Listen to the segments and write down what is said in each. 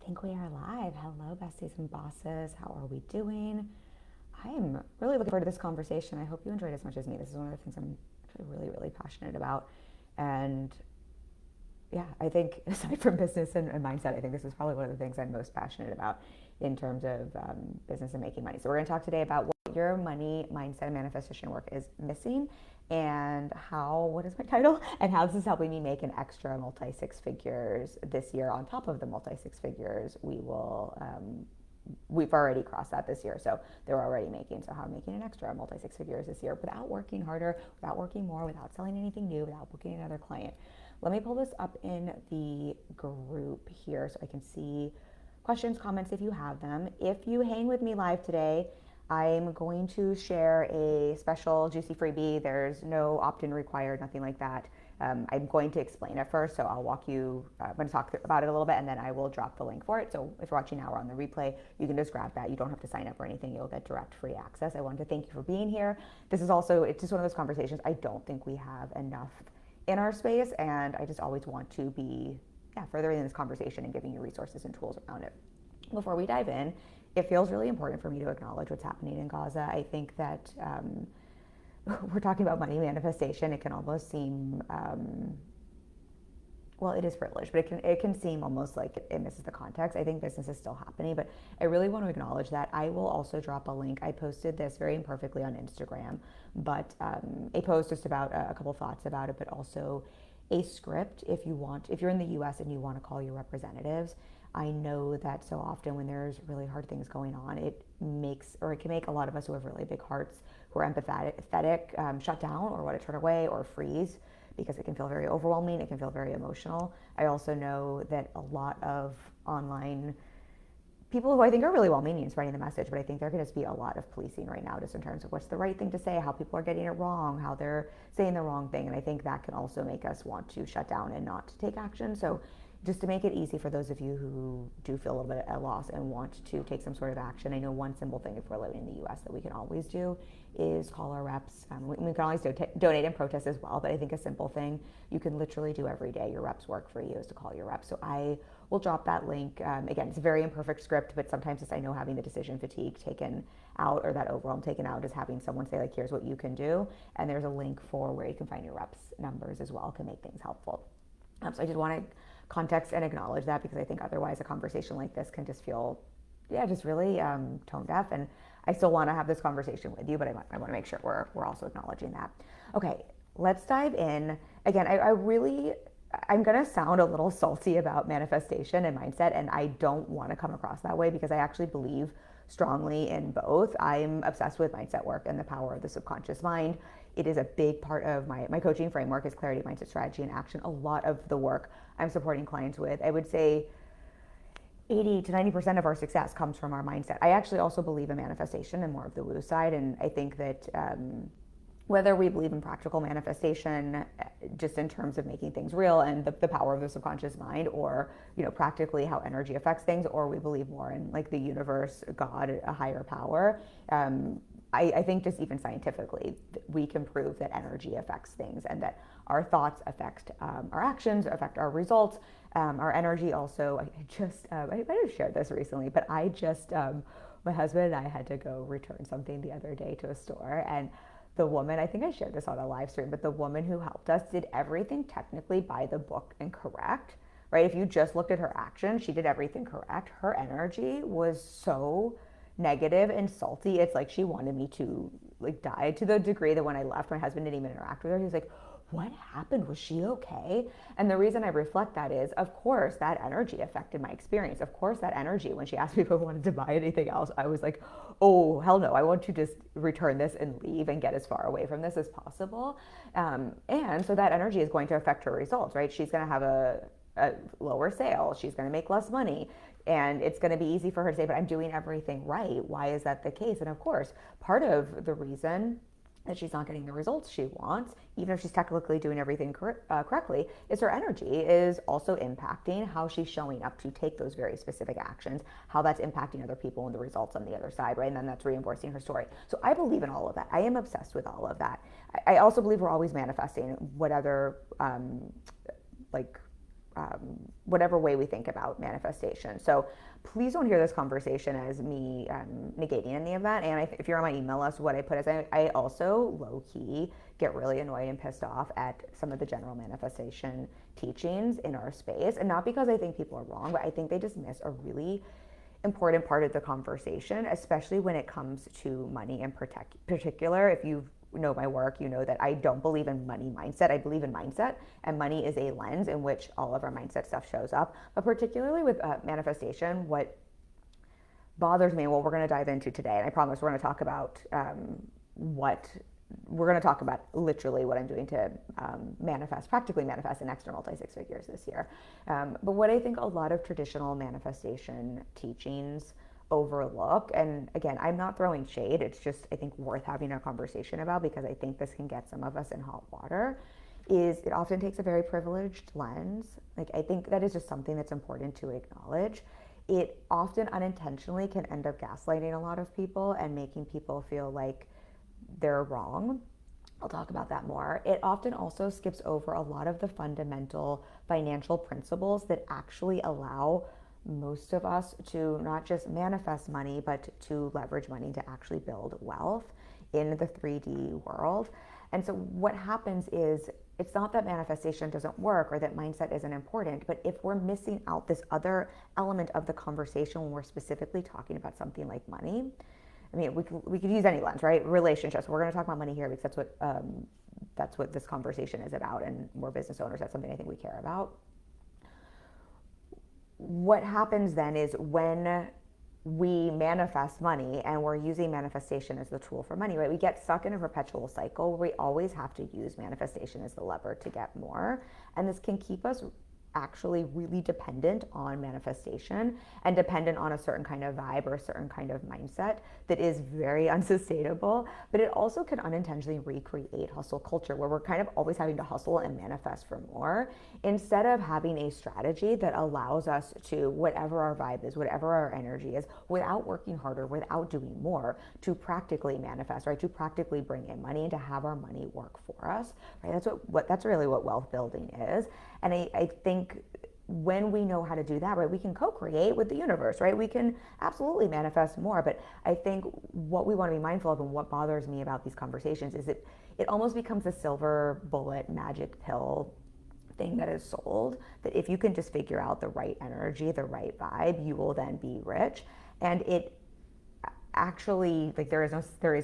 think we are live. Hello, besties and bosses. How are we doing? I am really looking forward to this conversation. I hope you enjoyed it as much as me. This is one of the things I'm actually really, really passionate about. And yeah, I think aside from business and mindset, I think this is probably one of the things I'm most passionate about in terms of business and making money. So we're going to talk today about what your money mindset and manifestation work is missing, and how, what is my title, and how this is helping me make an extra multi six figures this year on top of the multi six figures we've already crossed that this year, so they're already making. So how I'm making an extra multi six figures this year without working harder, without working more, without selling anything new, without booking another client. Let me pull this up in the group here so I can see questions, comments if you have them. If you hang with me live today, I'm going to share a special juicy freebie. There's no opt-in required, nothing like that. I'm going to explain it first, so I'll walk you, I'm going to talk about it a little bit, and then I will drop the link for it. So if you're watching now or on the replay, you can just grab that. You don't have to sign up or anything. You'll get direct free access. I wanted to thank you for being here. This is also, it's just one of those conversations I don't think we have enough in our space, and I just always want to be furthering this conversation and giving you resources and tools around it. Before we dive in, it feels really important for me to acknowledge what's happening in Gaza. I think that we're talking about money manifestation. It can almost seem, well, it is privileged, but it can seem almost like it misses the context. I think business is still happening, but I really want to acknowledge that. I will also drop a link. I posted this very imperfectly on Instagram, but a post just about a couple thoughts about it, but also a script if you're in the US and you want to call your representatives. I know that so often when there's really hard things going on, it can make a lot of us who have really big hearts, who are empathetic, shut down or want to turn away or freeze, because it can feel very overwhelming. It can feel very emotional. I also know that a lot of online people who I think are really well-meaning spreading the message, but I think there can just be a lot of policing right now, just in terms of what's the right thing to say, how people are getting it wrong, how they're saying the wrong thing. And I think that can also make us want to shut down and not take action. So just to make it easy for those of you who do feel a little bit at a loss and want to take some sort of action, I know one simple thing, if we're living in the US, that we can always do is call our reps. We can always donate and protest as well, but I think a simple thing you can literally do every day, your reps work for you, is to call your reps. So I will drop that link. Again, it's a very imperfect script, but sometimes I know having the decision fatigue taken out, or that overwhelm taken out, is having someone say, like, here's what you can do. And there's a link for where you can find your reps numbers as well, can make things helpful. So I just want to context and acknowledge that, because I think otherwise a conversation like this can just feel, just really tone deaf. And I still want to have this conversation with you, but I want to make sure we're also acknowledging that. Okay, let's dive in. Again, I'm going to sound a little salty about manifestation and mindset, and I don't want to come across that way, because I actually believe strongly in both. I'm obsessed with mindset work and the power of the subconscious mind. It is a big part of my coaching framework, is clarity, mindset, strategy, and action. A lot of the work I'm supporting clients with, I would say 80 to 90% of our success comes from our mindset. I actually also believe in manifestation and more of the woo side. And I think that whether we believe in practical manifestation, just in terms of making things real and the power of the subconscious mind, or practically how energy affects things, or we believe more in like the universe, God, a higher power, I think just even scientifically, we can prove that energy affects things, and that our thoughts affect our actions, affect our results. Our energy also, I might have shared this recently, but my husband and I had to go return something the other day to a store, and the woman, I think I shared this on a live stream, but the woman who helped us did everything technically by the book and correct, right? If you just looked at her actions, she did everything correct. Her energy was so negative and salty. It's like she wanted me to like die, to the degree that when I left, my husband didn't even interact with her. He was like, what happened? Was she okay? And the reason I reflect that is, of course, that energy affected my experience. Of course, that energy, when she asked me if I wanted to buy anything else, I was like, oh, hell no, I want to just return this and leave and get as far away from this as possible. And so that energy is going to affect her results, right? She's going to have a lower sale. She's going to make less money. And it's going to be easy for her to say, but I'm doing everything right. Why is that the case? And of course, part of the reason that she's not getting the results she wants, even if she's technically doing everything correctly, is her energy is also impacting how she's showing up to take those very specific actions, how that's impacting other people and the results on the other side, right? And then that's reinforcing her story. So I believe in all of that. I am obsessed with all of that. I also believe we're always manifesting what other whatever way we think about manifestation. So please don't hear this conversation as me negating any of that. And if you're on my email list, what I put is I also low-key get really annoyed and pissed off at some of the general manifestation teachings in our space. And not because I think people are wrong, but I think they just miss a really important part of the conversation, especially when it comes to money in particular. If you know my work, you know that I don't believe in money mindset. I believe in mindset, and money is a lens in which all of our mindset stuff shows up. But particularly with manifestation, what bothers me and what we're going to dive into today, and I promise we're going to talk about literally what I'm doing to practically manifest an extra multi-six figures this year. But what I think a lot of traditional manifestation teachings overlook, and again, I'm not throwing shade, it's just I think worth having a conversation about, because I think this can get some of us in hot water, is it often takes a very privileged lens. Like, I think that is just something that's important to acknowledge. It often unintentionally can end up gaslighting a lot of people and making people feel like they're wrong. I'll talk about that more. It often also skips over a lot of the fundamental financial principles that actually allow most of us to not just manifest money, but to leverage money to actually build wealth in the 3D world. And so what happens is, it's not that manifestation doesn't work or that mindset isn't important, but if we're missing out this other element of the conversation when we're specifically talking about something like money, I mean, we could use any lens, right? Relationships. We're going to talk about money here because that's what this conversation is about, and we're business owners. That's something I think we care about. What happens then is when we manifest money and we're using manifestation as the tool for money, right? We get stuck in a perpetual cycle where we always have to use manifestation as the lever to get more, and this can keep us actually really dependent on manifestation and dependent on a certain kind of vibe or a certain kind of mindset that is very unsustainable. But it also can unintentionally recreate hustle culture, where we're kind of always having to hustle and manifest for more, instead of having a strategy that allows us to, whatever our vibe is, whatever our energy is, without working harder, without doing more, to practically manifest, right? To practically bring in money and to have our money work for us, right? That's really what wealth building is. And I think when we know how to do that, right, we can co-create with the universe, right? We can absolutely manifest more. But I think what we want to be mindful of, and what bothers me about these conversations, is it almost becomes a silver bullet magic pill thing that is sold, that if you can just figure out the right energy, the right vibe, you will then be rich. And it actually, like, there is no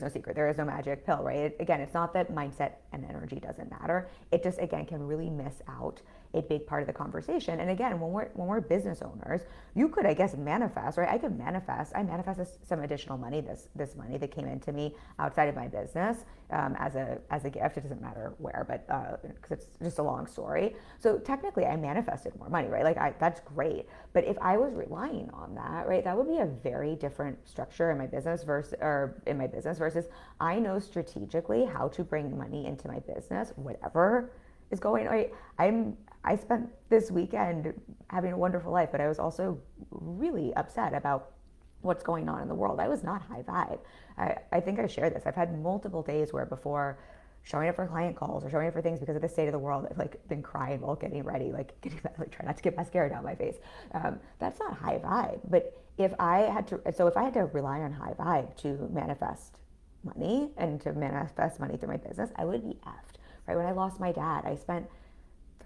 secret, there is no magic pill, right? Again, it's not that mindset and energy doesn't matter. It just, again, can really miss out a big part of the conversation. And again, when we're business owners, you could, I guess, manifest, right? I manifested some additional money, this money that came into me outside of my business, as a gift. It doesn't matter where, but because it's just a long story. So technically, I manifested more money, right? Like, that's great. But if I was relying on that, right, that would be a very different structure in my business versus I know strategically how to bring money into my business, whatever is going on. I spent this weekend having a wonderful life, but I was also really upset about what's going on in the world. I was not high vibe. I think I shared this. I've had multiple days where, before showing up for client calls or showing up for things because of the state of the world, I've been crying while getting ready, try not to get mascara down my face. That's not high vibe. But if I had to rely on high vibe to manifest money and to manifest money through my business, I would be effed, right? When I lost my dad, I spent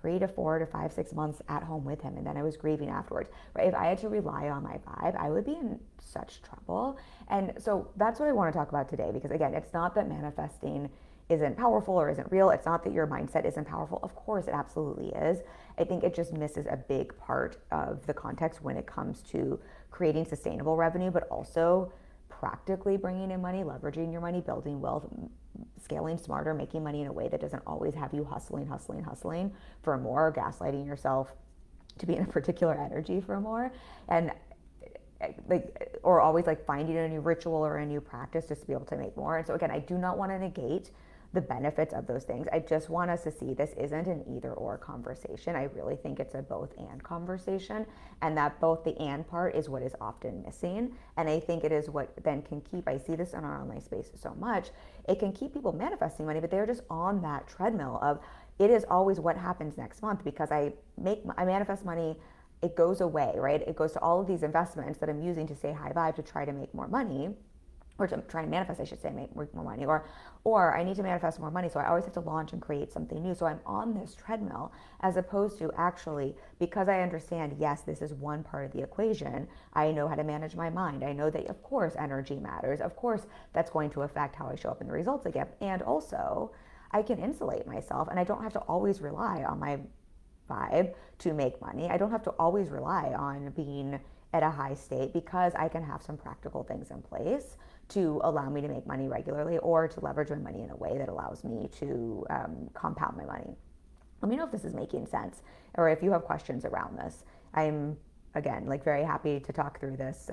3 to 4 to 5, 6 months at home with him, and then I was grieving afterwards, right? If I had to rely on my vibe, I would be in such trouble. And so that's what I want to talk about today, because again, it's not that manifesting isn't powerful or isn't real. It's not that your mindset isn't powerful. Of course, it absolutely is. I think it just misses a big part of the context when it comes to creating sustainable revenue, but also practically bringing in money, leveraging your money, building wealth, scaling smarter, making money in a way that doesn't always have you hustling for more, gaslighting yourself to be in a particular energy for more, and or always finding a new ritual or a new practice just to be able to make more. And so again, I do not want to negate the benefits of those things. I just want us to see this isn't an either or conversation. I really think it's a both and conversation, and that both the and part is what is often missing. And I think it is what then can keep, I see this in our online space so much, it can keep people manifesting money, but they're just on that treadmill of it is always what happens next month, because I manifest money. It goes away, right? It goes to all of these investments that I'm using to stay high vibe to try to make more money, or to try to manifest, I should say, make more money, or I need to manifest more money. So I always have to launch and create something new. So I'm on this treadmill, as opposed to actually, because I understand, yes, this is one part of the equation. I know how to manage my mind. I know that, of course, energy matters. Of course, that's going to affect how I show up in the results I get. And also, I can insulate myself, and I don't have to always rely on my vibe to make money. I don't have to always rely on being at a high state, because I can have some practical things in place to allow me to make money regularly, or to leverage my money in a way that allows me to compound my money. Let me know if this is making sense, or if you have questions around this. I'm, again, like, very happy to talk through this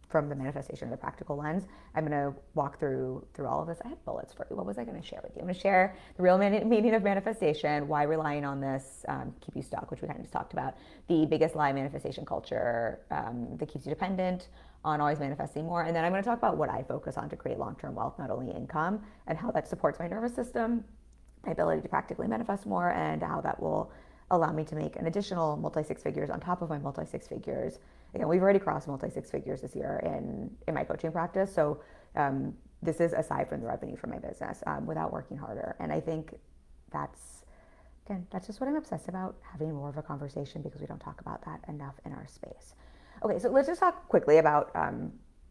from the manifestation of the practical lens. I'm going to walk through all of this. I have bullets for you. What was I going to share with you? I'm going to share the real meaning of manifestation, why relying on this keep you stuck, which we kind of just talked about, the biggest lie manifestation culture that keeps you dependent on always manifesting more. And then I'm going to talk about what I focus on to create long-term wealth, not only income, and how that supports my nervous system, my ability to practically manifest more, and how that will allow me to make an additional multi-six figures on top of my multi-six figures. Again, we've already crossed multi-six figures this year in my coaching practice. So this is aside from the revenue from my business, without working harder. And I think that's just what I'm obsessed about, having more of a conversation, because we don't talk about that enough in our space. Okay, so let's just talk quickly about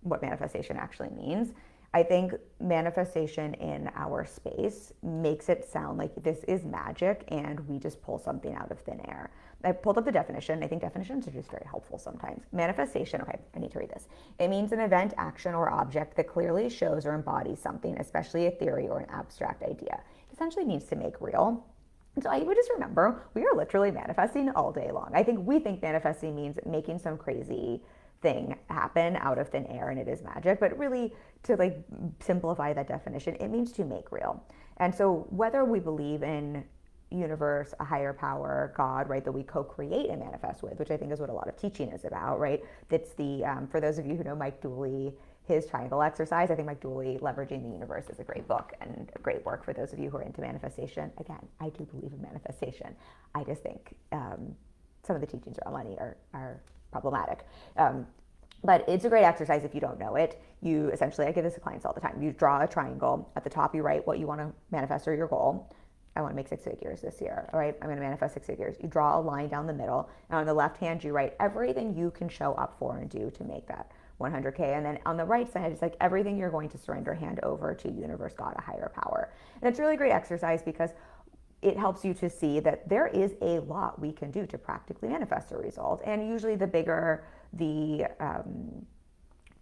what manifestation actually means. I think manifestation in our space makes it sound like this is magic and we just pull something out of thin air. I pulled up the definition. I think definitions are just very helpful sometimes. Manifestation, okay, I need to read this. It means an event, action, or object that clearly shows or embodies something, especially a theory or an abstract idea. It essentially means to make real. And so I would just remember, we are literally manifesting all day long. I think we think manifesting means making some crazy thing happen out of thin air and it is magic, but really, to like simplify that definition, it means to make real. And so whether we believe in universe, a higher power, God, right, that we co-create and manifest with, which I think is what a lot of teaching is about, right? That's the, for those of you who know Mike Dooley, his triangle exercise, I think Mike Dooley, Leveraging the Universe, is a great book and a great work for those of you who are into manifestation. Again, I do believe in manifestation. I just think some of the teachings around money are problematic. But it's a great exercise if you don't know it. You essentially, I give this to clients all the time. You draw a triangle. At the top, you write what you want to manifest or your goal. I want to make 6 figures this year. All right, I'm going to manifest 6 figures. You draw a line down the middle. And on the left hand, you write everything you can show up for and do to make that 100K. And then on the right side, it's like everything you're going to surrender, hand over to universe, God, a higher power. And it's a really great exercise because it helps you to see that there is a lot we can do to practically manifest a result. And usually the bigger the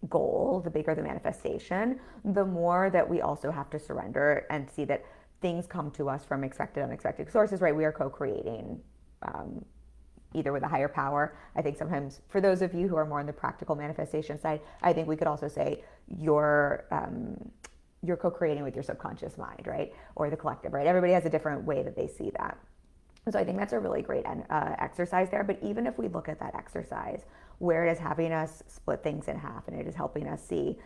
goal, the bigger the manifestation, the more that we also have to surrender and see that things come to us from expected, unexpected sources, right? We are co-creating either with a higher power. I think sometimes for those of you who are more on the practical manifestation side, I think we could also say you're co-creating with your subconscious mind, right? Or the collective, right? Everybody has a different way that they see that. So I think that's a really great exercise there. But even if we look at that exercise where it is having us split things in half and it is helping us see,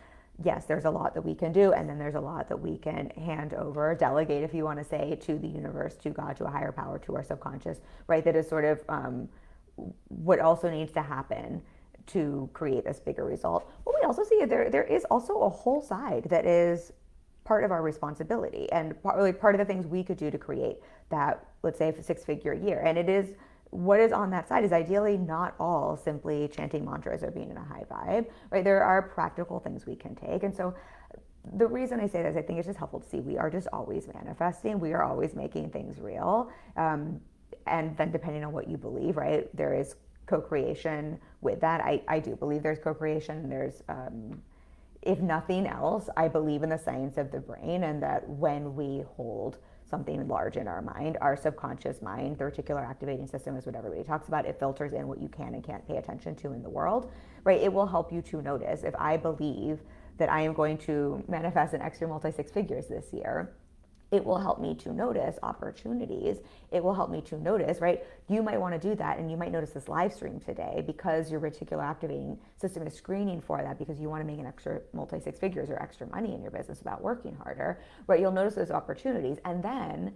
yes, there's a lot that we can do, and then there's a lot that we can hand over, delegate, if you want to say, to the universe, to God, to a higher power, to our subconscious, right? That is sort of what also needs to happen to create this bigger result. What we also see, there is also a whole side that is part of our responsibility and part of the things we could do to create that, let's say, a 6-figure year. And it is, what is on that side is ideally not all simply chanting mantras or being in a high vibe, right? There are practical things we can take. And so the reason I say this, I think it's just helpful to see we are just always manifesting. We are always making things real. And then depending on what you believe, right, there is co-creation with that. I do believe there's co-creation. There's, if nothing else, I believe in the science of the brain, and that when we hold something large in our mind, our subconscious mind, the reticular activating system is what everybody talks about. It filters in what you can and can't pay attention to in the world, right? It will help you to notice. If I believe that I am going to manifest an extra multi-6 figures this year, it will help me to notice opportunities. It will help me to notice, right? You might want to do that, and you might notice this live stream today because your reticular activating system is screening for that because you want to make an extra multi-6 figures or extra money in your business without working harder, right? You'll notice those opportunities, and then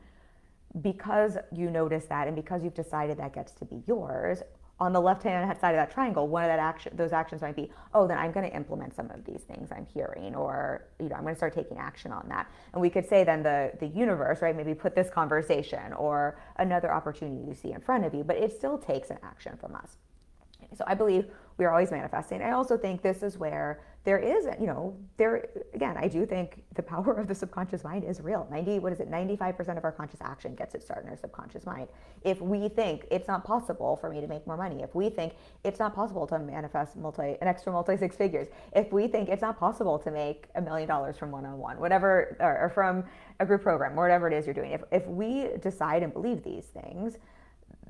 because you notice that and because you've decided that gets to be yours, on the left-hand side of that triangle, one of those actions might be, oh, then I'm going to implement some of these things I'm hearing, or I'm going to start taking action on that. And we could say then the universe, right, maybe put this conversation or another opportunity you see in front of you, but it still takes an action from us. So I believe we are always manifesting. I also think this is where there is, again, I do think the power of the subconscious mind is real. 95% of our conscious action gets its start in our subconscious mind. If we think it's not possible for me to make more money, if we think it's not possible to manifest an extra multi six figures, if we think it's not possible to make $1 million from one-on-one, whatever, or from a group program, or whatever it is you're doing, if we decide and believe these things,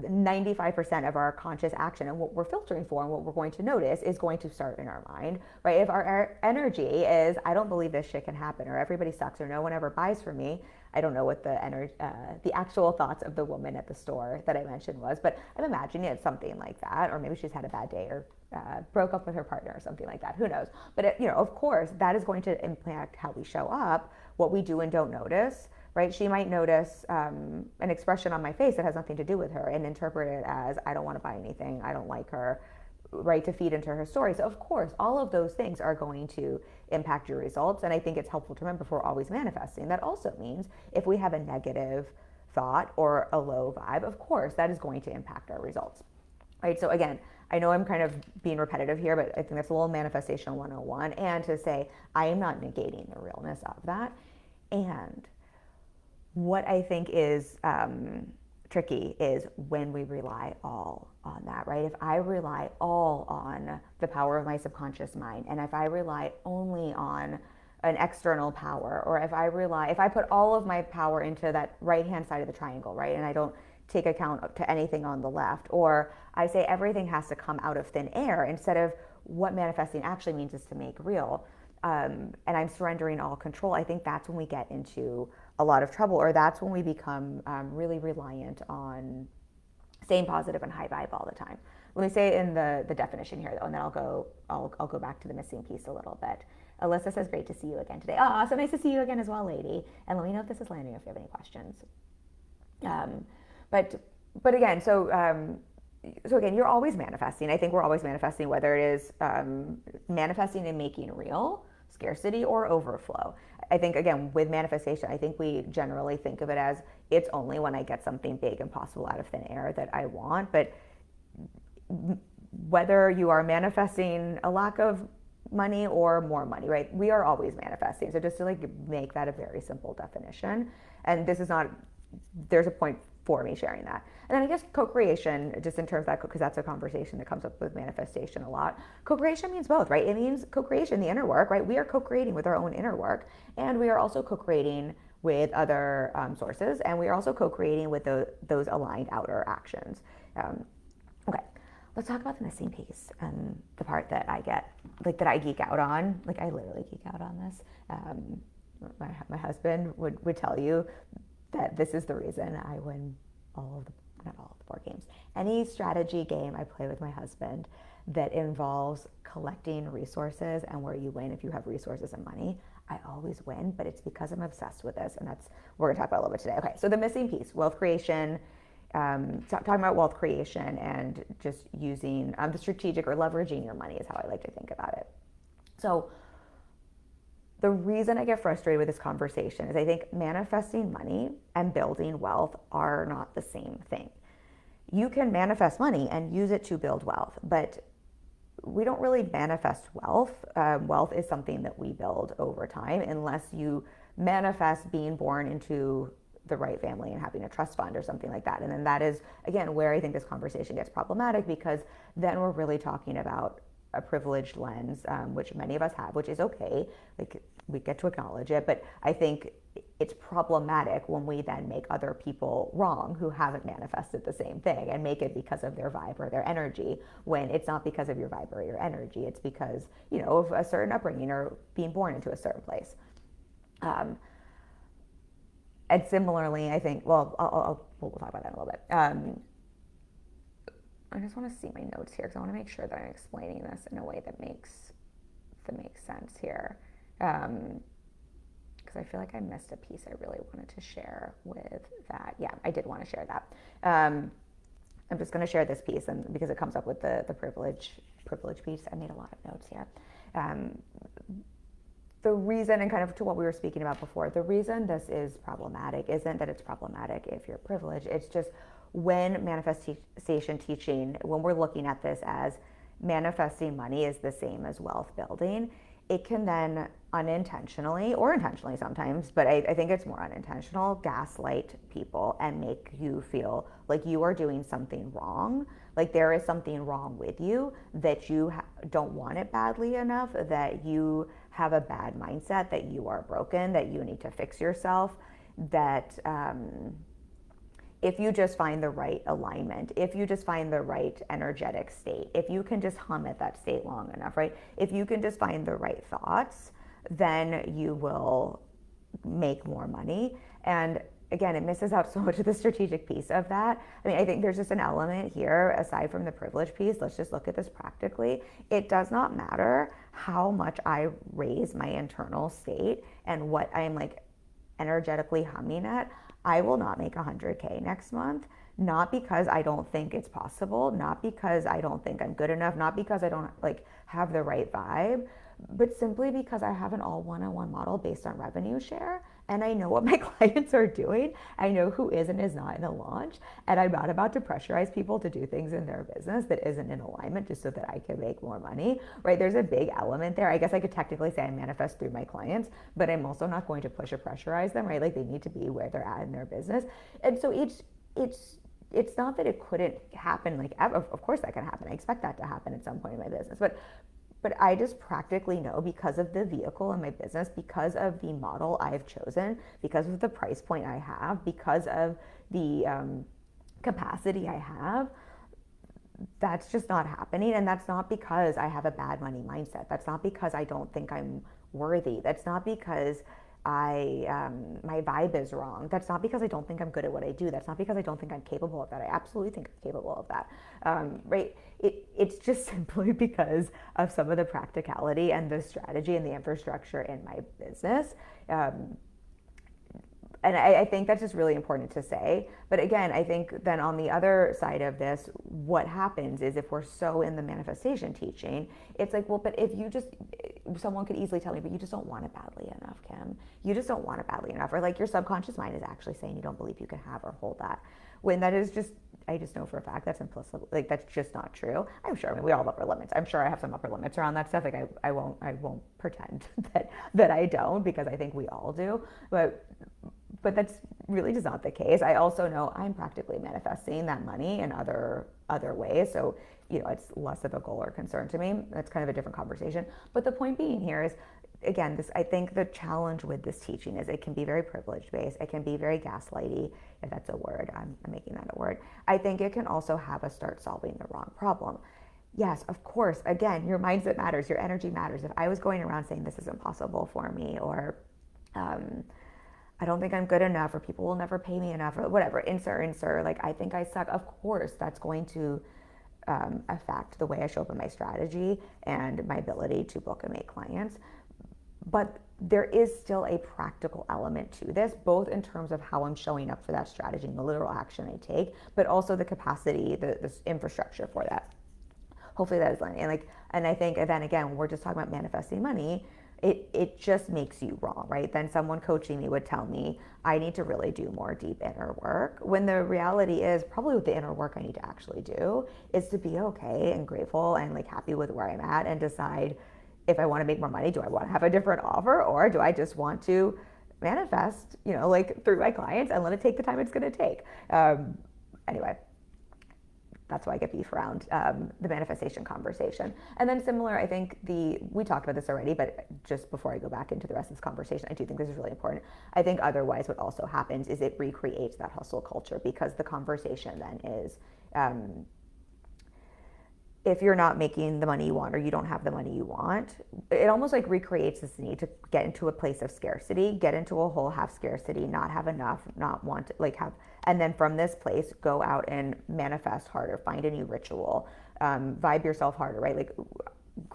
95% of our conscious action and what we're filtering for and what we're going to notice is going to start in our mind, right? If our energy is, I don't believe this shit can happen, or everybody sucks, or no one ever buys from me. I don't know what the actual thoughts of the woman at the store that I mentioned was, but I'm imagining it's something like that, or maybe she's had a bad day or broke up with her partner or something like that. Who knows? But of course, that is going to impact how we show up, what we do and don't notice. Right? She might notice an expression on my face that has nothing to do with her and interpret it as, I don't want to buy anything, I don't like her, right? To feed into her story. So of course, all of those things are going to impact your results. And I think it's helpful to remember, if we're always manifesting, that also means if we have a negative thought or a low vibe, of course, that is going to impact our results. Right? So again, I know I'm kind of being repetitive here, but I think that's a little manifestation 101. And to say, I am not negating the realness of that. And what I think is tricky is when we rely all on that, right? If I rely all on the power of my subconscious mind, and if I rely only on an external power, or if I put all of my power into that right-hand side of the triangle, right? And I don't take account to anything on the left, or I say everything has to come out of thin air instead of what manifesting actually means is to make real. And I'm surrendering all control. I think that's when we get into a lot of trouble, or that's when we become really reliant on staying positive and high vibe all the time. Let me say in the definition here, though, and then I'll go back to the missing piece a little bit. Alyssa says, great to see you again today. Oh, so nice to see you again as well, lady. And let me know if this is landing, if you have any questions. But again, so again, you're always manifesting. I think we're always manifesting, whether it is manifesting and making real, scarcity, or overflow. I think, again, with manifestation, I think we generally think of it as, it's only when I get something big and possible out of thin air that I want. But whether you are manifesting a lack of money or more money, right? We are always manifesting. So just to make that a very simple definition. And this is not, there's a point for me sharing that. And then I guess co-creation, just in terms of that, because that's a conversation that comes up with manifestation a lot. Co-creation means both, right? It means co-creation, the inner work, right? We are co-creating with our own inner work, and we are also co-creating with other sources, and we are also co-creating with those aligned outer actions. Okay, let's talk about the missing piece and the part that I get, that I geek out on. I literally geek out on this. My husband would tell you that this is the reason I win not all of the board games. Any strategy game I play with my husband that involves collecting resources and where you win if you have resources and money, I always win, but it's because I'm obsessed with this, and that's what we're gonna talk about a little bit today. Okay, so the missing piece, wealth creation, talking about wealth creation and just using the strategic or leveraging your money is how I like to think about it. So the reason I get frustrated with this conversation is I think manifesting money and building wealth are not the same thing. You can manifest money and use it to build wealth, but we don't really manifest wealth. Wealth is something that we build over time, unless you manifest being born into the right family and having a trust fund or something like that. And then that is, again, where I think this conversation gets problematic, because then we're really talking about a privileged lens, which many of us have, which is okay. We get to acknowledge it, but I think it's problematic when we then make other people wrong who haven't manifested the same thing and make it because of their vibe or their energy, when it's not because of your vibe or your energy. It's because, of a certain upbringing or being born into a certain place. And similarly, I think, we'll talk about that in a little bit. I just want to see my notes here because I want to make sure that I'm explaining this in a way that makes sense here. because I feel like I missed a piece I really wanted to share with that. Yeah, I did want to share that. I'm just going to share this piece, and because it comes up with the privilege piece, I made a lot of notes here. The reason, and kind of to what we were speaking about before, the reason this is problematic isn't that it's problematic if you're privileged. It's just when manifestation teaching, when we're looking at this as manifesting money is the same as wealth building, it can then unintentionally, or intentionally sometimes, but I think it's more unintentional, gaslight people and make you feel like you are doing something wrong, like there is something wrong with you, that you don't want it badly enough, that you have a bad mindset, that you are broken, that you need to fix yourself, that if you just find the right alignment, if you just find the right energetic state, if you can just hum at that state long enough, right? If you can just find the right thoughts, then you will make more money. And again, it misses out so much of the strategic piece of that. I mean, I think there's just an element here, aside from the privilege piece, let's just look at this practically. It does not matter how much I raise my internal state and what I'm like energetically humming at. I will not make 100K next month, not because I don't think it's possible, not because I don't think I'm good enough, not because I don't like have the right vibe, but simply because I have an all one-on-one model based on revenue share, and I know what my clients are doing. I know who is and is not in a launch, and I'm not about to pressurize people to do things in their business that isn't in alignment just so that I can make more money, right? There's a big element there. I guess I could technically say I manifest through my clients, but I'm also not going to push or pressurize them, right? Like they need to be where they're at in their business. And so it's not that it couldn't happen, like of course that can happen. I expect that to happen at some point in my business, but I just practically know, because of the vehicle in my business, because of the model I've chosen, because of the price point I have, because of the capacity I have, that's just not happening. And that's not because I have a bad money mindset. That's not because I don't think I'm worthy. That's not because my vibe is wrong. That's not because I don't think I'm good at what I do. That's not because I don't think I'm capable of that. I absolutely think I'm capable of that. Right? It's just simply because of some of the practicality and the strategy and the infrastructure in my business. And I think that's just really important to say. But again, I think then on the other side of this, what happens is if we're so in the manifestation teaching, it's like, well, but if you just, someone could easily tell me, but you just don't want it badly enough, Kim. You just don't want it badly enough. Or like your subconscious mind is actually saying you don't believe you can have or hold that. When that is just, I just know for a fact that's implicit, like that's just not true. I'm sure, I mean, we all have upper limits. I'm sure I have some upper limits around that stuff. Like I won't pretend that I don't, because I think we all do. But that's really just not the case. I also know I'm practically manifesting that money in other ways. So, you know, it's less of a goal or concern to me. That's kind of a different conversation. But the point being here is, again, I think the challenge with this teaching is it can be very privilege based. It can be very gaslighty, if that's a word. I'm making that a word. I think it can also have us start solving the wrong problem. Yes, of course. Again, your mindset matters. Your energy matters. If I was going around saying this is impossible for me, or I don't think I'm good enough, or people will never pay me enough, or whatever, insert, like I think I suck. Of course, that's going to affect the way I show up in my strategy and my ability to book and make clients. But there is still a practical element to this, both in terms of how I'm showing up for that strategy and the literal action I take, but also the capacity, the infrastructure for that. Hopefully that is landing. And I think then again, when we're just talking about manifesting money, it just makes you wrong, right? Then someone coaching me would tell me I need to really do more deep inner work, when the reality is probably what the inner work I need to actually do is to be okay and grateful and like happy with where I'm at, and decide if I want to make more money, do I want to have a different offer, or do I just want to manifest, you know, like through my clients and let it take the time it's going to take. Anyway, that's why I get beef around the manifestation conversation. And then similar, I think we talked about this already, but just before I go back into the rest of this conversation, I do think this is really important. I think otherwise what also happens is it recreates that hustle culture, because the conversation then is, if you're not making the money you want, or you don't have the money you want, it almost like recreates this need to get into a place of scarcity, get into a whole half scarcity, not have enough, not want to, like have, and then from this place, go out and manifest harder, find a new ritual, vibe yourself harder, right? Like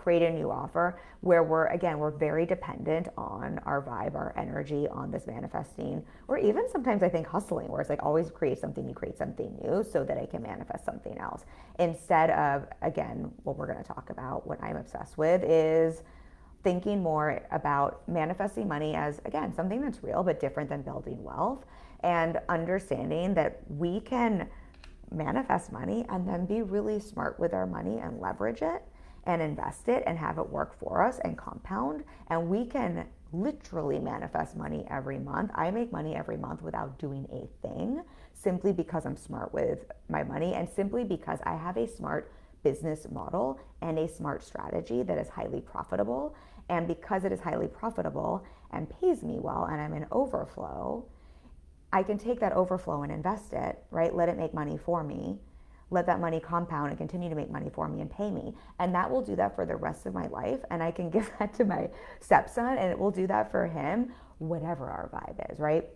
create a new offer where we're very dependent on our vibe, our energy, on this manifesting, or even sometimes I think hustling, where it's like always create something new so that I can manifest something else. Instead of, again, what we're going to talk about, what I'm obsessed with is thinking more about manifesting money as, again, something that's real but different than building wealth, and understanding that we can manifest money and then be really smart with our money and leverage it and invest it and have it work for us and compound. And we can literally manifest money every month. I make money every month without doing a thing, simply because I'm smart with my money and simply because I have a smart business model and a smart strategy that is highly profitable. And because it is highly profitable and pays me well and I'm in overflow, I can take that overflow and invest it, right? Let it make money for me. Let that money compound and continue to make money for me and pay me. And that will do that for the rest of my life. And I can give that to my stepson and it will do that for him, whatever our vibe is, right?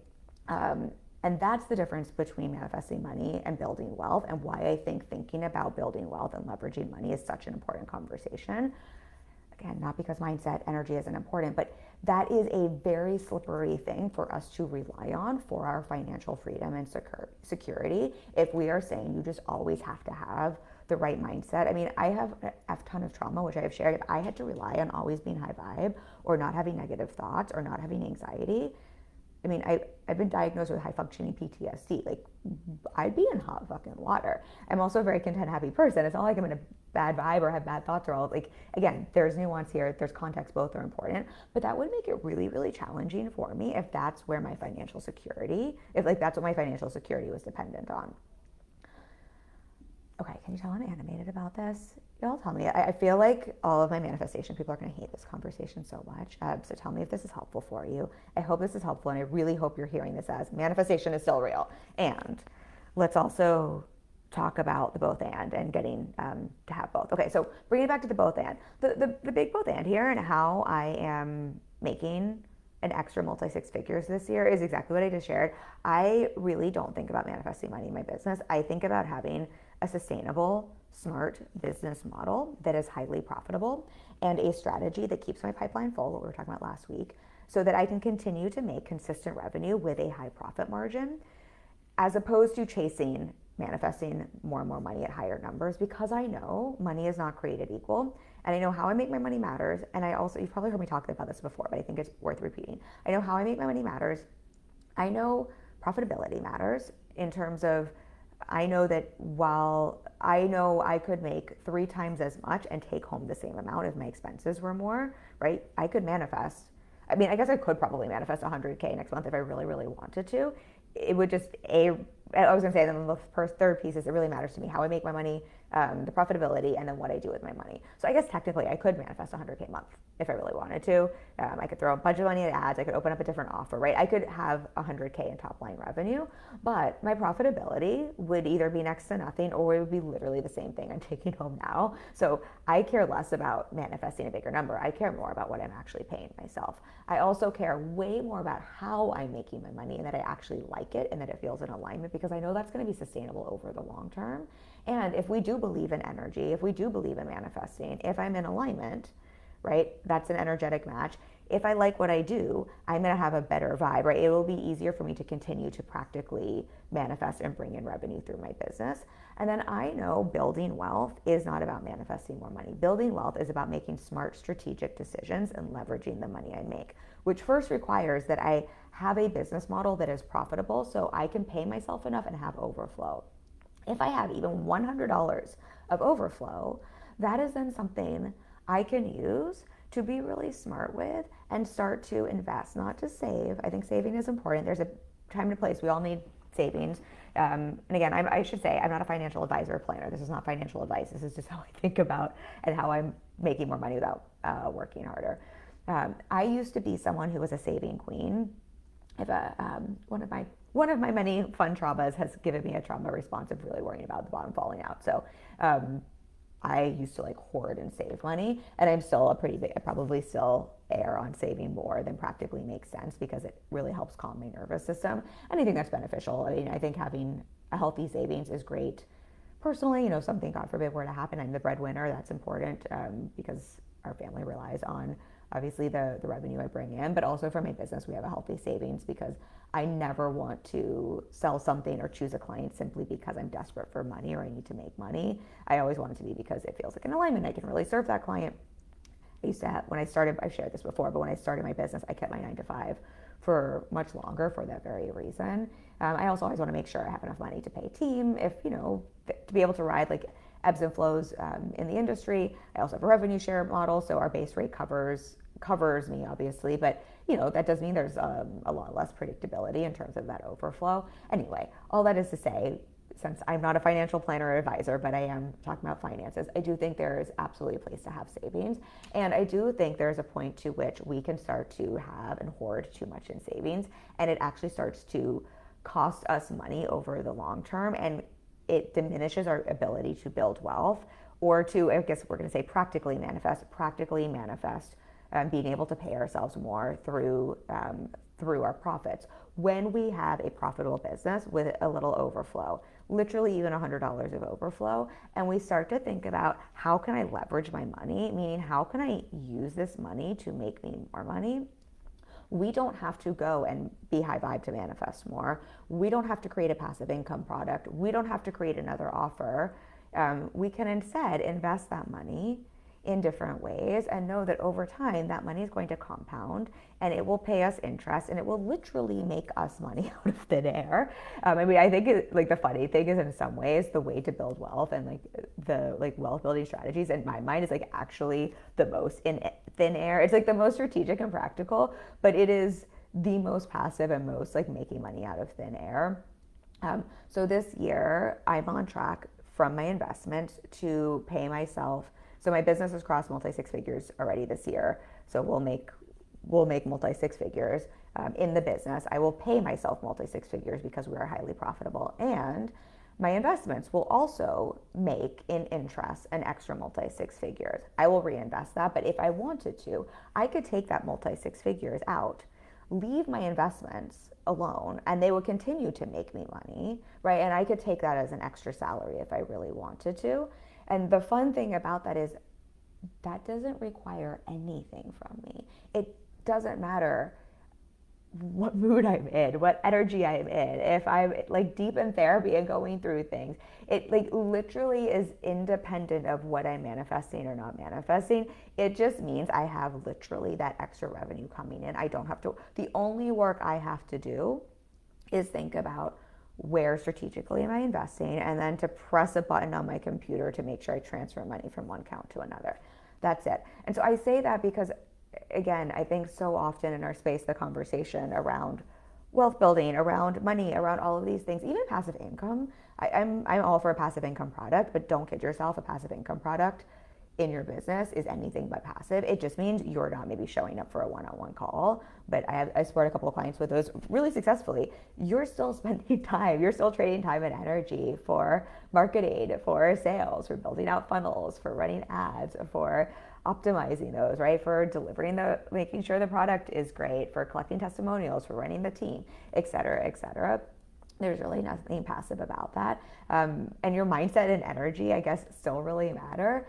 And that's the difference between manifesting money and building wealth, and why I think thinking about building wealth and leveraging money is such an important conversation. Again, not because mindset, energy isn't important, but that is a very slippery thing for us to rely on for our financial freedom and security. If we are saying you just always have to have the right mindset. I mean, I have a ton of trauma, which I have shared. If I had to rely on always being high vibe or not having negative thoughts or not having anxiety, I mean, I've been diagnosed with high functioning PTSD. Like, I'd be in hot fucking water. I'm also a very content, happy person. It's not like I'm in a bad vibe or have bad thoughts or all. Like, again, there's nuance here. There's context. Both are important. But that would make it really, really challenging for me if that's where my financial security, if like that's what my financial security was dependent on. Okay, can you tell I'm animated about this? Y'all tell me. I feel like all of my manifestation people are going to hate this conversation so much. So tell me if this is helpful for you. I hope this is helpful, and I really hope you're hearing this as manifestation is still real. And let's also talk about the both and getting to have both. Okay, so bringing it back to the both and. The big both and here and how I am making an extra multi-six figures this year is exactly what I just shared. I really don't think about manifesting money in my business. I think about having a sustainable, smart business model that is highly profitable and a strategy that keeps my pipeline full, what we were talking about last week, so that I can continue to make consistent revenue with a high profit margin, as opposed to chasing manifesting more and more money at higher numbers, because I know money is not created equal. And I know how I make my money matters. And I also, you've probably heard me talk about this before, but I think it's worth repeating. I know how I make my money matters. I know profitability matters in terms of, I know that while I know I could make 3 times as much and take home the same amount if my expenses were more, right? I could manifest. I mean, I guess I could probably manifest 100K next month if I really, really wanted to. It would just, I was going to say, then the first, third piece is it really matters to me how I make my money, the profitability, and then what I do with my money. So I guess technically I could manifest 100K a month if I really wanted to. I could throw a bunch of money at ads. I could open up a different offer, right? I could have 100K in top line revenue, but my profitability would either be next to nothing or it would be literally the same thing I'm taking home now. So I care less about manifesting a bigger number. I care more about what I'm actually paying myself. I also care way more about how I'm making my money and that I actually like it and that it feels in alignment, because I know that's going to be sustainable over the long term. And if we do believe in energy, if we do believe in manifesting, if I'm in alignment, right, that's an energetic match. If I like what I do, I'm going to have a better vibe, right? It will be easier for me to continue to practically manifest and bring in revenue through my business. And then I know building wealth is not about manifesting more money. Building wealth is about making smart strategic decisions and leveraging the money I make, which first requires that I have a business model that is profitable so I can pay myself enough and have overflow. If I have even $100 of overflow, that is then something I can use to be really smart with and start to invest, not to save. I think saving is important. There's a time and a place. We all need savings. And again, I should say I'm not a financial advisor or planner. This is not financial advice. This is just how I think about and how I'm making more money without working harder. I used to be someone who was a saving queen. If one of my many fun traumas has given me a trauma response of really worrying about the bottom falling out. So I used to like hoard and save money, and I'm still I probably still err on saving more than practically makes sense, because it really helps calm my nervous system. And I think that's beneficial. I mean, I think having a healthy savings is great personally, if something, God forbid, were to happen, I'm the breadwinner. That's important because our family relies on obviously the revenue I bring in, but also for my business, we have a healthy savings because I never want to sell something or choose a client simply because I'm desperate for money or I need to make money. I always want it to be because it feels like an alignment. I can really serve that client. I used to have, when I started, I've shared this before, but when I started my business, I kept my 9 to 5 for much longer for that very reason. I also always want to make sure I have enough money to pay a team if, to be able to ride like ebbs and flows in the industry. I also have a revenue share model, so our base rate covers me obviously, but that does mean there's a lot less predictability in terms of that overflow. Anyway, all that is to say, since I'm not a financial planner or advisor, but I am talking about finances, I do think there is absolutely a place to have savings. And I do think there's a point to which we can start to have and hoard too much in savings, and it actually starts to cost us money over the long term, and it diminishes our ability to build wealth, or to, I guess we're going to say, practically manifest being able to pay ourselves more through our profits. When we have a profitable business with a little overflow, literally even $100 of overflow, and we start to think about how can I leverage my money, meaning how can I use this money to make me more money? We don't have to go and be high vibe to manifest more. We don't have to create a passive income product. We don't have to create another offer. We can instead invest that money in different ways and know that over time that money is going to compound and it will pay us interest and it will literally make us money out of thin air. I think the funny thing is, in some ways, the way to build wealth and the wealth building strategies in my mind is actually the most in thin air. It's the most strategic and practical, but it is the most passive and most making money out of thin air. So this year I'm on track from my investment to pay myself. So my business has crossed multi-six figures already this year. So we'll make multi-six figures in the business. I will pay myself multi-six figures because we are highly profitable. And my investments will also make in interest an extra multi-six figures. I will reinvest that, but if I wanted to, I could take that multi-six figures out, leave my investments alone, and they would continue to make me money, right? And I could take that as an extra salary if I really wanted to. And the fun thing about that is that doesn't require anything from me. It doesn't matter what mood I'm in, what energy I'm in, if I'm deep in therapy and going through things. It literally is independent of what I'm manifesting or not manifesting. It just means I have literally that extra revenue coming in. I don't have to, the only work I have to do is think about where strategically am I investing, and then to press a button on my computer to make sure I transfer money from one account to another. That's it. And so I say that because, again, I think so often in our space, the conversation around wealth building, around money, around all of these things, even passive income, I'm all for a passive income product, but don't kid yourself, a passive income product in your business is anything but passive. It just means you're not maybe showing up for a one-on-one call, but I support a couple of clients with those really successfully. You're still spending time, you're still trading time and energy for marketing, for sales, for building out funnels, for running ads, for optimizing those, right? For delivering making sure the product is great, for collecting testimonials, for running the team, et cetera, et cetera. There's really nothing passive about that. And your mindset and energy, I guess, still really matter.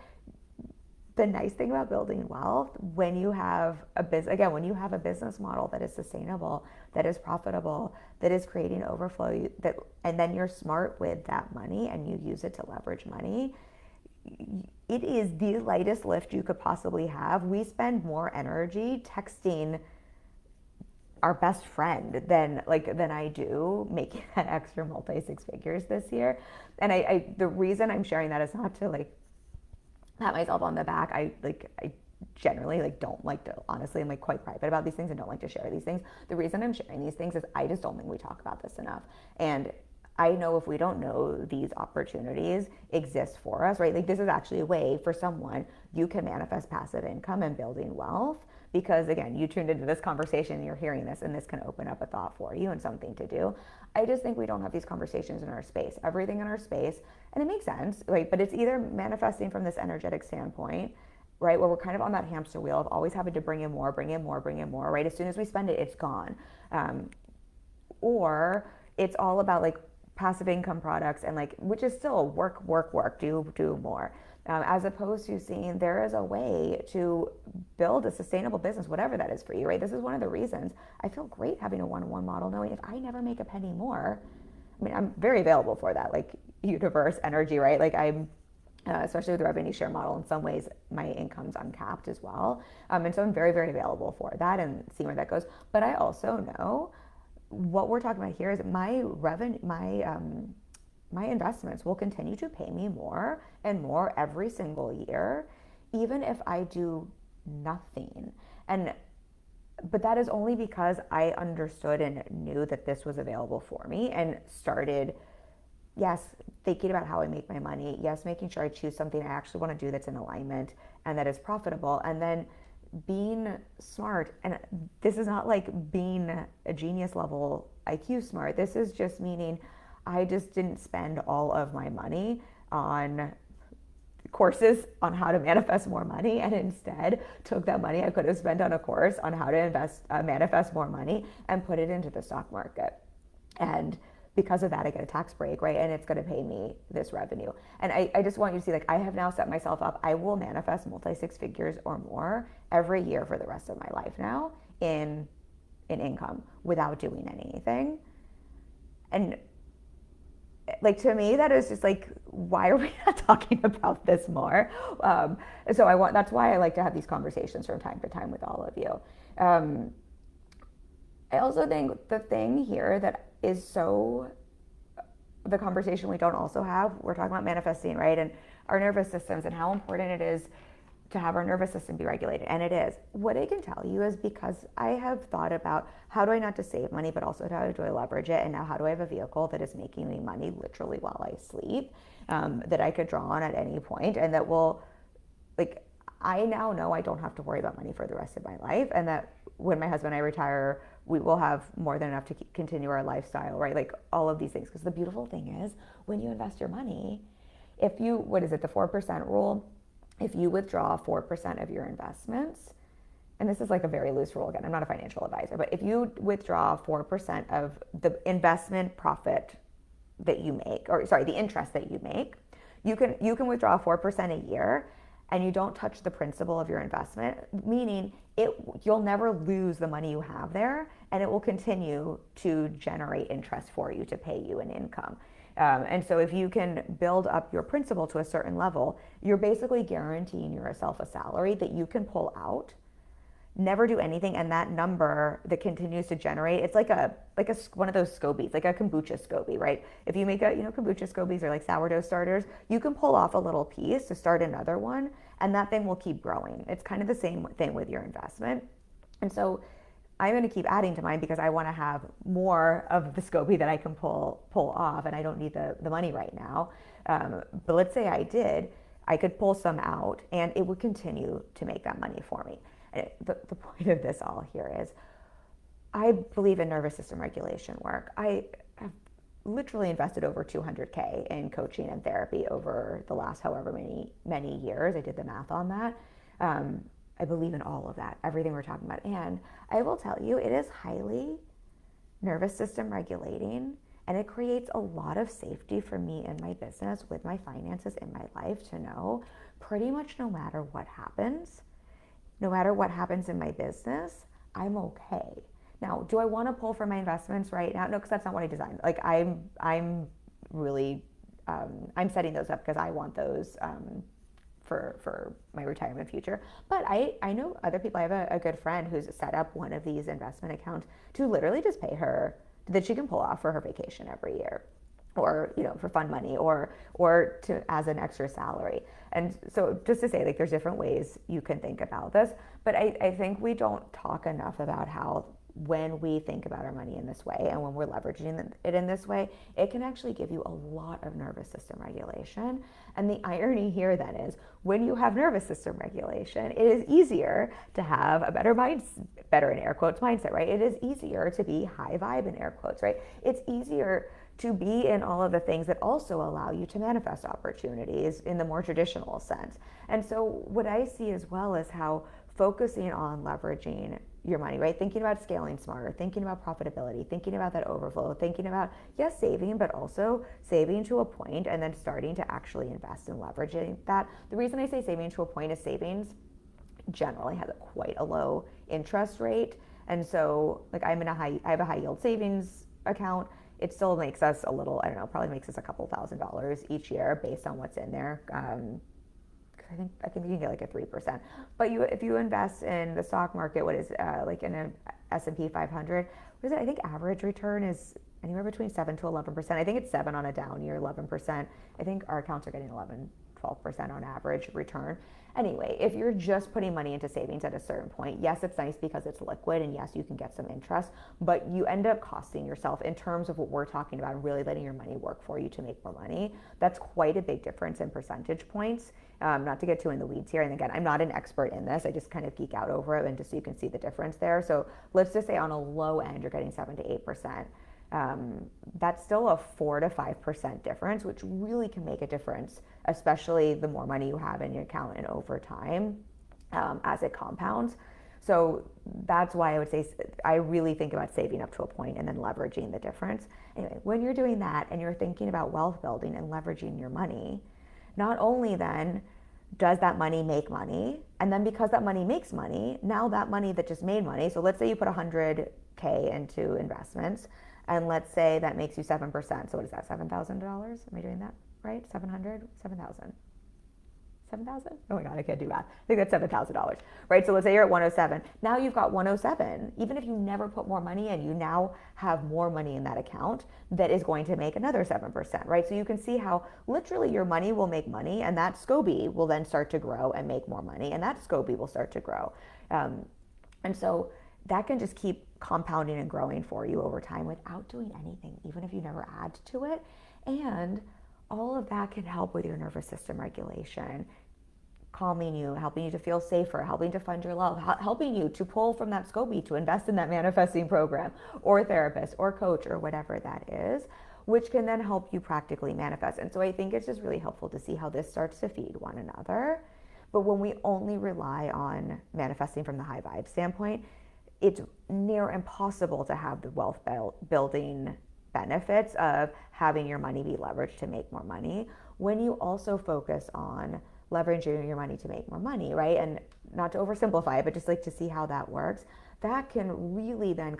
The nice thing about building wealth, when you have when you have a business model that is sustainable, that is profitable, that is creating overflow, and then you're smart with that money and you use it to leverage money, it is the lightest lift you could possibly have. We spend more energy texting our best friend than I do making that extra multi-six figures this year. And the reason I'm sharing that is not to pat myself on the back. I generally don't like to, honestly, I'm quite private about these things and don't like to share these things. The reason I'm sharing these things is I just don't think we talk about this enough. And I know if we don't know these opportunities exist for us, right? This is actually a way for someone, you can manifest passive income and building wealth, because again, you tuned into this conversation and you're hearing this, and this can open up a thought for you and something to do. I just think we don't have these conversations in our space. Everything in our space, and it makes sense, right? But it's either manifesting from this energetic standpoint, right, where we're kind of on that hamster wheel of always having to bring in more, right? As soon as we spend it, it's gone. Or it's all about passive income products, and like, which is still work, do more. As opposed to seeing there is a way to build a sustainable business, whatever that is for you, right? This is one of the reasons I feel great having a one-on-one model, knowing if I never make a penny more, I mean, I'm very available for that, like universe energy, right? Like I'm, especially with the revenue share model, in some ways my income's uncapped as well. And so I'm very available for that and see where that goes. But I also know what we're talking about here is my revenue, my investments will continue to pay me more and more every single year, even if I do nothing. But that is only because I understood and knew that this was available for me and started, yes, thinking about how I make my money. Yes, making sure I choose something I actually want to do that's in alignment and that is profitable. And then being smart. And this is not like being a genius level IQ smart. This is just meaning I just didn't spend all of my money on courses on how to manifest more money, and instead took that money I could have spent on a course on how to manifest more money and put it into the stock market. And because of that, I get a tax break, right? And it's going to pay me this revenue. And I just want you to see, like, I have now set myself up. I will manifest multi-six figures or more every year for the rest of my life now in income without doing anything. And like, to me, that is just like, why are we not talking about this more? So that's why I like to have these conversations from time to time with all of you. I also think the thing here that is the conversation we don't also have, we're talking about manifesting, right? And our nervous systems and how important it is to have our nervous system be regulated. And it is. What I can tell you is, because I have thought about how do I not just save money, but also how do I leverage it? And now how do I have a vehicle that is making me money literally while I sleep, that I could draw on at any point, and that will, like, I now know I don't have to worry about money for the rest of my life, and that when my husband and I retire, we will have more than enough to continue our lifestyle, right? Like all of these things. Because the beautiful thing is, when you invest your money, if you, what is it, the 4% rule? If you withdraw 4% of your investments, and this is like a very loose rule, again, I'm not a financial advisor, but if you withdraw 4% of the investment profit that you make, or sorry, the interest that you make, you can withdraw 4% a year, and you don't touch the principal of your investment, meaning you'll never lose the money you have there, and it will continue to generate interest for you to pay you an income. And so if you can build up your principal to a certain level, you're basically guaranteeing yourself a salary that you can pull out, never do anything, and that number that continues to generate, it's like one of those scobies, like a kombucha SCOBY, right? If you make kombucha SCOBYs are like sourdough starters, you can pull off a little piece to start another one, and that thing will keep growing. It's kind of the same thing with your investment. And so I'm going to keep adding to mine because I want to have more of the SCOBY that I can pull off, and I don't need the money right now. But let's say I could pull some out, and it would continue to make that money for me. And the point of this all here is, I believe in nervous system regulation work. I have literally invested over $200K in coaching and therapy over the last however many years. I did the math on that. I believe in all of that, everything we're talking about. And I will tell you, it is highly nervous system regulating, and it creates a lot of safety for me in my business, with my finances, in my life, to know pretty much no matter what happens in my business, I'm okay. Now, do I want to pull from my investments right now? No, because that's not what I designed. Like I'm really, I'm setting those up because I want those for my retirement future. But I know other people. I have a good friend who's set up one of these investment accounts to literally just pay her, that she can pull off for her vacation every year, or for fun money, or to as an extra salary. And so, just to say, like, there's different ways you can think about this, but I think we don't talk enough about how, when we think about our money in this way and when we're leveraging it in this way, it can actually give you a lot of nervous system regulation. And the irony here then is, when you have nervous system regulation, it is easier to have a better in air quotes mindset, right? It is easier to be high vibe in air quotes, right? It's easier to be in all of the things that also allow you to manifest opportunities in the more traditional sense. And so what I see as well is how focusing on leveraging your money, right? Thinking about scaling smarter, thinking about profitability, thinking about that overflow, thinking about, yes, saving, but also saving to a point and then starting to actually invest in leveraging that. The reason I say saving to a point is savings generally has quite a low interest rate. And so like I have a high yield savings account. It still makes us a little, I don't know, probably makes us a couple $1,000s each year based on what's in there. I think you can get like a 3%. But if you invest in the stock market, what is like in an S&P 500, what is it? I think average return is anywhere between 7 to 11%. I think it's 7 on a down year, 11%. I think our accounts are getting 11, 12% on average return. Anyway, if you're just putting money into savings at a certain point, yes, it's nice because it's liquid and yes, you can get some interest, but you end up costing yourself in terms of what we're talking about, really letting your money work for you to make more money. That's quite a big difference in percentage points. Not to get too in the weeds here. And again, I'm not an expert in this. I just kind of geek out over it and just so you can see the difference there. So let's just say on a low end, you're getting 7 to 8%. That's still a 4 to 5% difference, which really can make a difference, especially the more money you have in your account and over time as it compounds. So that's why I would say I really think about saving up to a point and then leveraging the difference. Anyway, when you're doing that and you're thinking about wealth building and leveraging your money, not only then does that money make money, and then because that money makes money, now that money that just made money, so let's say you put $100K into investments, and let's say that makes you 7%. So what is that, $7,000? Am I doing that right? 700? 7,000? 7,000? Oh my God, I can't do math. I think that's $7,000, right? So let's say you're at 107. Now you've got 107. Even if you never put more money in, you now have more money in that account that is going to make another 7%, right? So you can see how literally your money will make money, and that SCOBY will then start to grow and make more money, and that SCOBY will start to grow. And so that can just keep compounding and growing for you over time without doing anything, even if you never add to it. And all of that can help with your nervous system regulation, calming you, helping you to feel safer, helping to fund your love, helping you to pull from that SCOBY to invest in that manifesting program or therapist or coach or whatever that is, which can then help you practically manifest. And so I think it's just really helpful to see how this starts to feed one another. But when we only rely on manifesting from the high vibe standpoint, it's near impossible to have the wealth building benefits of having your money be leveraged to make more money when you also focus on leveraging your money to make more money, right? And not to oversimplify it, but just like to see how that works, that can really then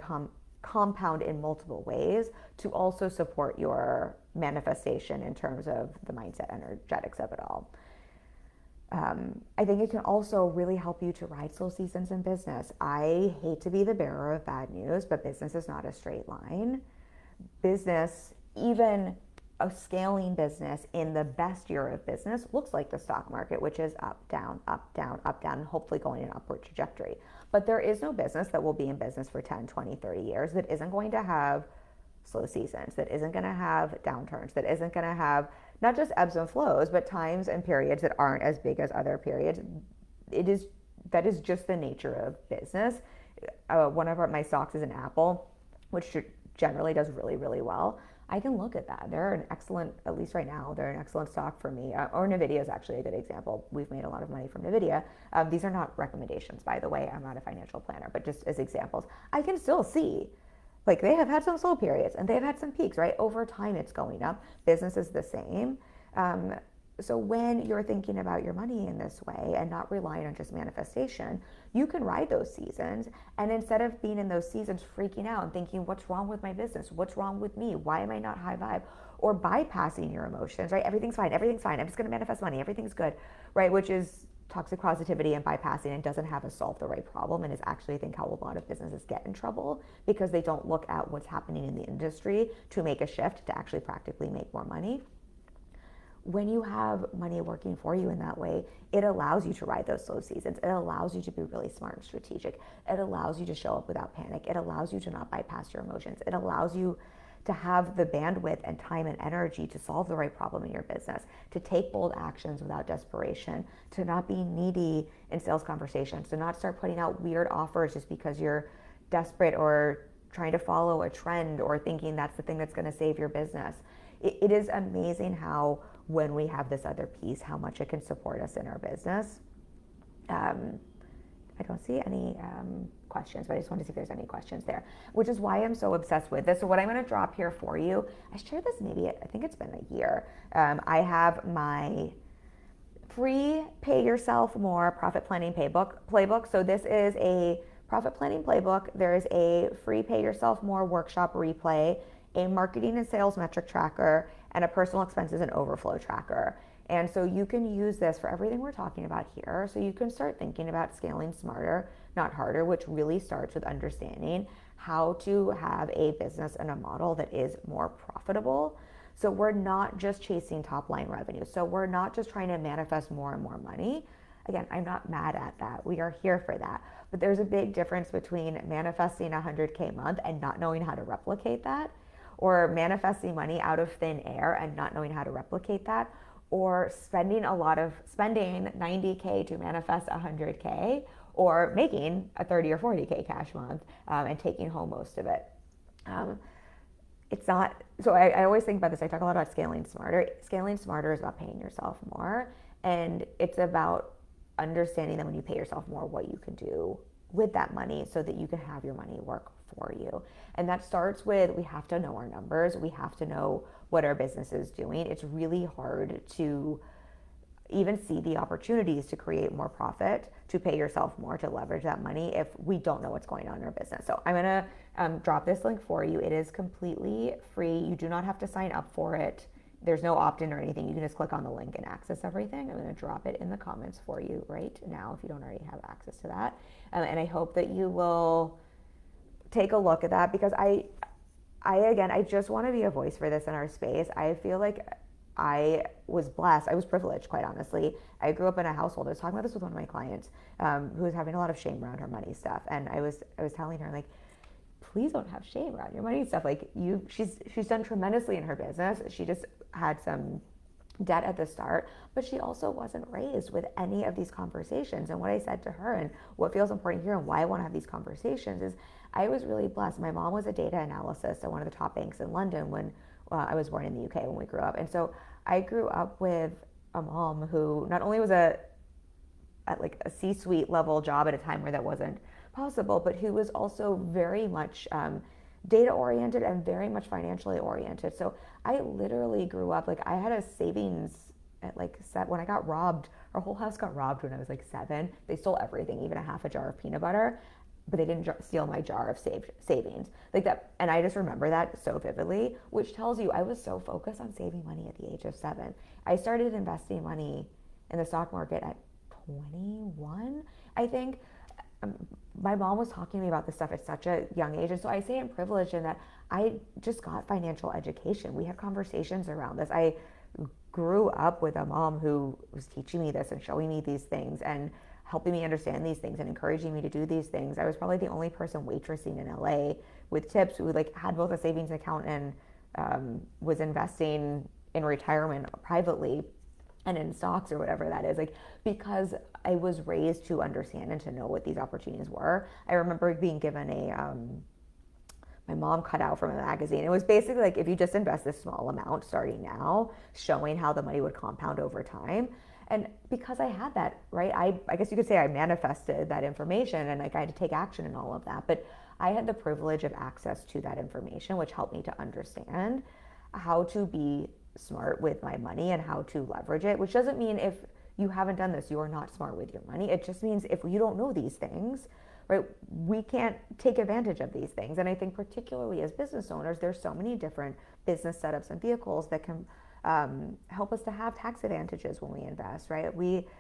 compound in multiple ways to also support your manifestation in terms of the mindset energetics of it all. I think it can also really help you to ride slow seasons in business. I hate to be the bearer of bad news, but business is not a straight line. Business, even a scaling business in the best year of business, looks like the stock market, which is up, down, up, down, up, down, and hopefully going in an upward trajectory. But there is no business that will be in business for 10, 20, 30 years that isn't going to have slow seasons, that isn't going to have downturns, that isn't going to have not just ebbs and flows, but times and periods that aren't as big as other periods. That is just the nature of business. One of my stocks is an Apple, which generally does really, really well. I can look at that. They're an excellent, at least right now, they're an excellent stock for me. Or NVIDIA is actually a good example. We've made a lot of money from NVIDIA. These are not recommendations, by the way. I'm not a financial planner, but just as examples. I can still see, like, they have had some slow periods and they've had some peaks, right? Over time, it's going up. Business is the same. So when you're thinking about your money in this way and not relying on just manifestation, you can ride those seasons. And instead of being in those seasons freaking out and thinking, what's wrong with my business? What's wrong with me? Why am I not high vibe? Or bypassing your emotions, right? Everything's fine. Everything's fine. I'm just going to manifest money. Everything's good, right? Which is toxic positivity and bypassing and doesn't have a solve the right problem, and is actually, I think, how a lot of businesses get in trouble, because they don't look at what's happening in the industry to make a shift to actually practically make more money. When you have money working for you in that way, it allows you to ride those slow seasons. It allows you to be really smart and strategic. It allows you to show up without panic. It allows you to not bypass your emotions. It allows you to have the bandwidth and time and energy to solve the right problem in your business, to take bold actions without desperation, to not be needy in sales conversations, to not start putting out weird offers just because you're desperate or trying to follow a trend or thinking that's the thing that's going to save your business. It is amazing how when we have this other piece, how much it can support us in our business. I don't see any questions, but I just want to see if there's any questions there, which is why I'm so obsessed with this. So what I'm going to drop here for you, I shared this maybe, I think it's been a year. I have my free Pay Yourself More profit planning playbook. So this is a profit planning playbook. There's a free Pay Yourself More workshop replay, a marketing and sales metric tracker, and a personal expenses and overflow tracker. And so you can use this for everything we're talking about here. So you can start thinking about scaling smarter, not harder, which really starts with understanding how to have a business and a model that is more profitable. So we're not just chasing top line revenue. So we're not just trying to manifest more and more money. Again, I'm not mad at that. We are here for that. But there's a big difference between manifesting 100K a month and not knowing how to replicate that, or manifesting money out of thin air and not knowing how to replicate that, or spending 90K to manifest 100K, or making a 30 or 40K cash month and taking home most of it. It's not, so I always think about this. I talk a lot about scaling smarter. Scaling smarter is about paying yourself more. And it's about understanding that when you pay yourself more, what you can do with that money so that you can have your money work for you. And that starts with, we have to know our numbers. We have to know what our business is doing. It's really hard to even see the opportunities to create more profit, to pay yourself more, to leverage that money if we don't know what's going on in our business. So I'm going to drop this link for you. It is completely free. You do not have to sign up for it. There's no opt-in or anything. You can just click on the link and access everything. I'm going to drop it in the comments for you right now if you don't already have access to that. And I hope that you will take a look at that, because I just want to be a voice for this in our space. I feel like I was blessed. I was privileged, quite honestly. I grew up in a household. I was talking about this with one of my clients who was having a lot of shame around her money stuff. And I was telling her, like, please don't have shame around your money stuff. Like, she's done tremendously in her business. She just had some debt at the start, but she also wasn't raised with any of these conversations. And what I said to her, and what feels important here and why I want to have these conversations, is I was really blessed. My mom was a data analyst at one of the top banks in London when I was born in the UK, when we grew up. And so I grew up with a mom who not only was at like a C-suite level job at a time where that wasn't possible, but who was also very much data oriented and very much financially oriented. So I literally grew up, like, I had a savings at like when I got robbed. Our whole house got robbed when I was like 7. They stole everything, even a half a jar of peanut butter, but they didn't steal my jar of savings like that. And I just remember that so vividly, which tells you I was so focused on saving money at the age of 7. I started investing money in the stock market at 21, I think. My mom was talking to me about this stuff at such a young age. And so I say I'm privileged in that I just got financial education. We had conversations around this. I grew up with a mom who was teaching me this and showing me these things and helping me understand these things and encouraging me to do these things. I was probably the only person waitressing in LA with tips who like had both a savings account and was investing in retirement privately and in stocks or whatever that is, like, because I was raised to understand and to know what these opportunities were. I remember being given my mom cut out from a magazine. It was basically like, if you just invest this small amount starting now, showing how the money would compound over time. And because I had that, right, I guess you could say I manifested that information and like I had to take action and all of that. But I had the privilege of access to that information, which helped me to understand how to be smart with my money and how to leverage it, which doesn't mean if you haven't done this, you are not smart with your money. It just means if you don't know these things, right, we can't take advantage of these things. And I think particularly as business owners, there's so many different business setups and vehicles that can help us to have tax advantages when we invest, right?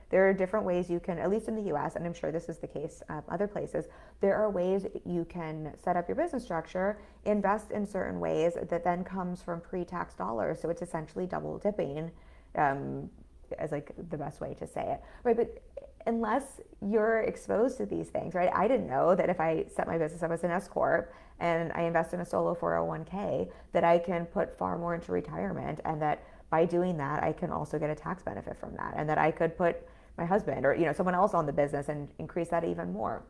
There are different ways you can, at least in the US, and I'm sure this is the case other places, there are ways you can set up your business structure, invest in certain ways that then comes from pre-tax dollars. So it's essentially double dipping, as like the best way to say it, right? But unless you're exposed to these things, right? I didn't know that if I set my business up as an S Corp and I invest in a solo 401k, that I can put far more into retirement, and that by doing that, I can also get a tax benefit from that, and that I could put my husband or someone else on the business and increase that even more.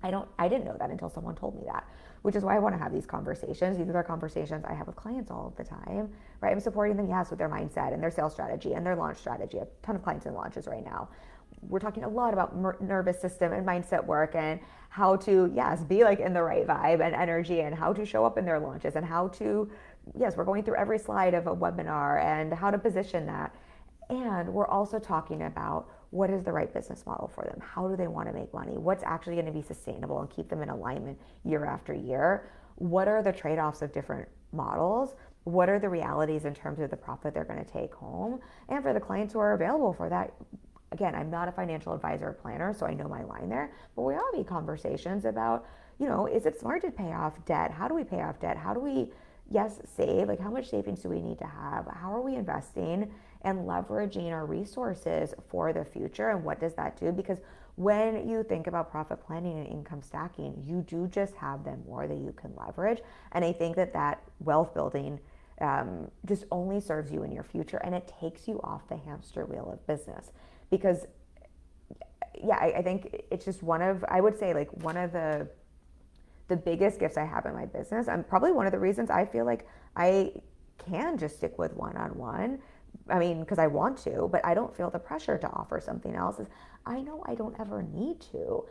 I didn't know that until someone told me that, which is why I want to have these conversations. These are conversations I have with clients all of the time, right? I'm supporting them, yes, with their mindset and their sales strategy and their launch strategy. I have a ton of clients in launches right now. We're talking a lot about nervous system and mindset work and how to, yes, be like in the right vibe and energy and how to show up in their launches and how to, yes, we're going through every slide of a webinar and how to position that. And we're also talking about what is the right business model for them? How do they want to make money? What's actually going to be sustainable and keep them in alignment year after year? What are the trade-offs of different models? What are the realities in terms of the profit they're going to take home? And for the clients who are available for that, again, I'm not a financial advisor or planner, so I know my line there, but we all have conversations about, is it smart to pay off debt? How do we pay off debt? How do we, yes, save? Like, how much savings do we need to have? How are we investing and leveraging our resources for the future? And what does that do? Because when you think about profit planning and income stacking, you do just have them more that you can leverage. And I think that wealth building just only serves you in your future, and it takes you off the hamster wheel of business. Because I think it's just I would say like one of the biggest gifts I have in my business, and probably one of the reasons I feel like I can just stick with one-on-one. I mean, because I want to, but I don't feel the pressure to offer something else. Is I know I don't ever need to.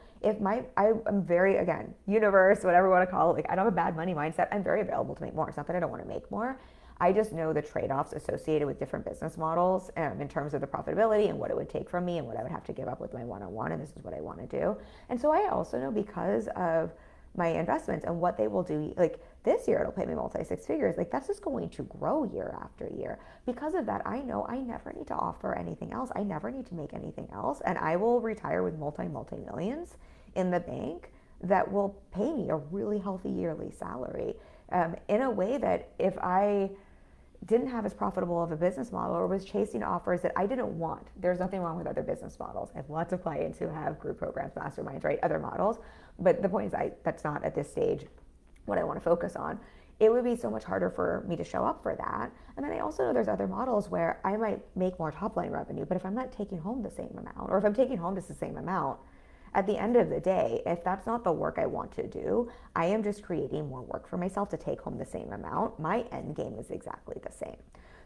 I'm very, again, universe, whatever you want to call it, like I don't have a bad money mindset. I'm very available to make more. It's not that I don't want to make more. I just know the trade-offs associated with different business models in terms of the profitability and what it would take from me and what I would have to give up with my one-on-one, and this is what I want to do. And so I also know, because of my investments and what they will do, like this year it'll pay me multi-six figures, like that's just going to grow year after year. Because of that, I know I never need to offer anything else. I never need to make anything else, and I will retire with multi-millions in the bank that will pay me a really healthy yearly salary in a way that if I didn't have as profitable of a business model or was chasing offers that I didn't want. There's nothing wrong with other business models. I have lots of clients who have group programs, masterminds, right? Other models. But the point is that's not at this stage what I want to focus on. It would be so much harder for me to show up for that. And then I also know there's other models where I might make more top line revenue, but if I'm not taking home the same amount, or if I'm taking home just the same amount, at the end of the day, if that's not the work I want to do, I am just creating more work for myself to take home the same amount. My end game is exactly the same.